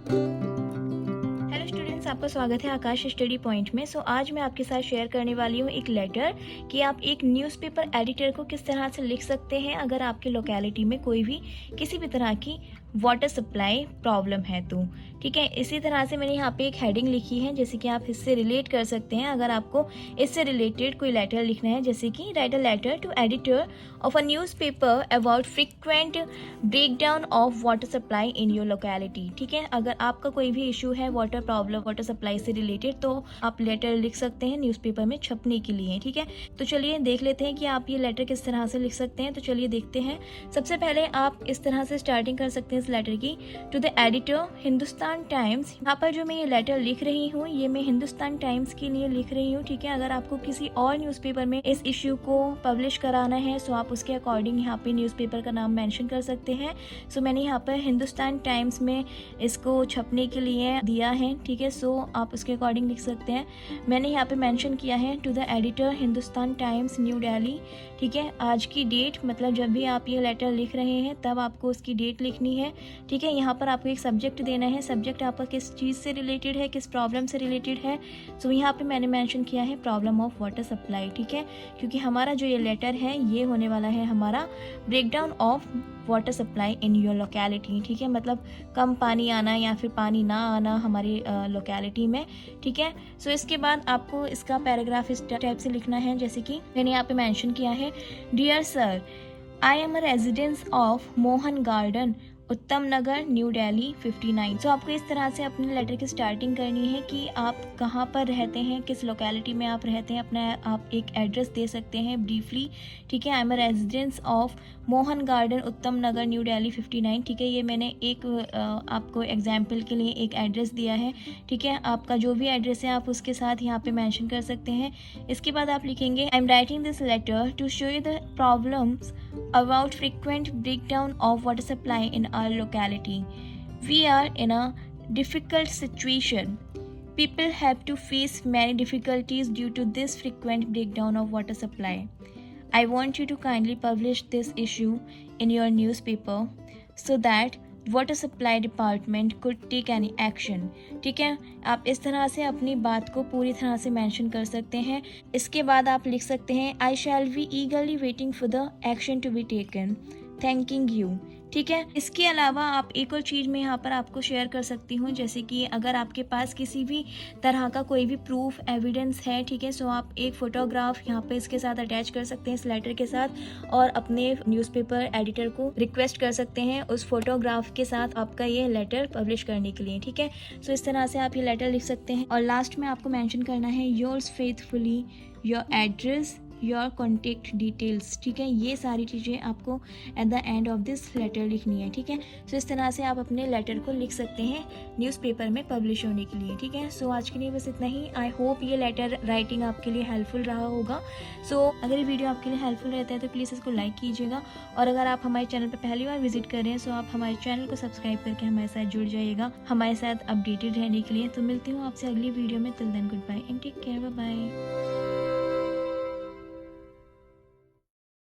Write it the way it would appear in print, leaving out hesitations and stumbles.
Hello students, आपका स्वागत है आकाश स्टडी पॉइंट में। आज मैं आपके साथ शेयर करने वाली हूँ एक लेटर कि आप एक न्यूज़पेपर एडिटर को किस तरह से लिख सकते हैं अगर आपके लोकेलिटी में कोई भी किसी भी तरह की वाटर सप्लाई प्रॉब्लम है तो। ठीक है, इसी तरह से मैंने यहाँ पे एक हेडिंग लिखी है जैसे कि आप इससे रिलेट कर सकते हैं। अगर आपको इससे रिलेटेड कोई लेटर लिखना है जैसे कि write a letter to editor of a newspaper about frequent breakdown of water supply in your locality. ठीक है, अगर आपका कोई भी इशू है वाटर प्रॉब्लम वाटर सप्लाई से रिलेटेड तो आप लेटर लिख सकते हैं न्यूज़पेपर में छपने के लिए। ठीक है, तो चलिए देख लेते हैं कि आप ये लेटर किस तरह से लिख सकते हैं। तो चलिए देखते हैं। सबसे पहले आप इस तरह से स्टार्टिंग कर सकते हैं इस लेटर की। To the editor Hindustan Times. यहाँ पर जो मैं ये लेटर लिख रही हूँ ये मैं हिंदुस्तान टाइम्स के लिए लिख रही हूँ। ठीक है, अगर आपको किसी और न्यूज़पेपर में इस इश्यू को पब्लिश कराना है सो आप उसके अकॉर्डिंग यहाँ पे न्यूज़पेपर का नाम मेंशन कर सकते हैं। सो मैंने यहाँ पर हिंदुस्तान टाइम्स में इसको छपने के लिए दिया है। ठीक है, सो आप उसके अकॉर्डिंग लिख सकते हैं। मैंने यहाँ पे मेंशन किया है to the editor Hindustan Times New Delhi. ठीक है, आज की डेट मतलब जब भी आप ये लेटर लिख रहे हैं तब आपको उसकी डेट लिखनी है। ठीक है, यहाँ पर आपको एक सब्जेक्ट देना है। सब्जेक्ट आपका किस चीज़ से रिलेटेड है, किस प्रॉब्लम से रिलेटेड है। सो यहाँ पे मैंने मेंशन किया है प्रॉब्लम ऑफ वाटर सप्लाई। ठीक है, क्योंकि हमारा जो ये लेटर है ये होने वाला है हमारा breakdown of water supply in your locality. ठीक है, मतलब कम पानी आना या फिर पानी ना आना हमारी लोकेलिटी में। ठीक है, सो इसके बाद आपको इसका पैराग्राफ इस टाइप से लिखना है जैसे कि मैंने यहाँ पे मेंशन किया है। Dear sir, I am a residence of Mohan Garden, Uttam Nagar, new Delhi 59। सो आपको इस तरह से अपने लेटर की स्टार्टिंग करनी है कि आप कहाँ पर रहते हैं, किस लोकेलिटी में आप रहते हैं। अपना आप एक एड्रेस दे सकते हैं ब्रीफली। ठीक है, आई am a residence of Mohan Garden, Uttam Nagar, new Delhi 59। ठीक है, ये मैंने एक आपको एग्जाम्पल के लिए एक एड्रेस दिया है। ठीक है, आपका जो भी एड्रेस है आप उसके साथ यहाँ पे मेंशन कर सकते हैं। इसके बाद आप लिखेंगे I am writing this letter to show you the problems about frequent breakdown of water supply in our locality. We are in a difficult situation. People have to face many difficulties due to this frequent breakdown of water supply. I want you to kindly publish this issue in your newspaper so that water supply department could take any action. ठीक है, आप इस तरह से अपनी बात को पूरी तरह से मेंशन कर सकते हैं। इसके बाद आप लिख सकते हैं I shall be eagerly waiting for the action to be taken, thanking you. ठीक है, इसके अलावा आप एक और चीज़ मैं यहाँ पर आपको शेयर कर सकती हूँ जैसे कि अगर आपके पास किसी भी तरह का कोई भी प्रूफ एविडेंस है। ठीक है, सो आप एक फ़ोटोग्राफ यहाँ पे इसके साथ अटैच कर सकते हैं इस लेटर के साथ और अपने न्यूज़पेपर एडिटर को रिक्वेस्ट कर सकते हैं उस फोटोग्राफ के साथ आपका ये लेटर पब्लिश करने के लिए। ठीक है, सो इस तरह से आप ये लेटर लिख सकते हैं और लास्ट में आपको मैंशन करना है yours faithfully, your address, your contact details. ठीक है, ये सारी चीज़ें आपको at the end of this letter लिखनी है। ठीक है, सो इस तरह से आप अपने लेटर को लिख सकते हैं न्यूज़पेपर में पब्लिश होने के लिए। ठीक है, सो आज के लिए बस इतना ही। आई होप ये लेटर राइटिंग आपके लिए हेल्पफुल रहा होगा। सो अगर ये वीडियो आपके लिए हेल्पफुल रहता है तो प्लीज़ इसको लाइक कीजिएगा और अगर आप हमारे चैनल पर पहली बार विजिट कर रहे हैं सो आप हमारे चैनल को सब्सक्राइब करके हमारे साथ जुड़ जाइएगा हमारे साथ अपडेटेड रहने के लिए। तो मिलती हूँ आपसे अगली वीडियो में। Till then good bye and take care, bye bye.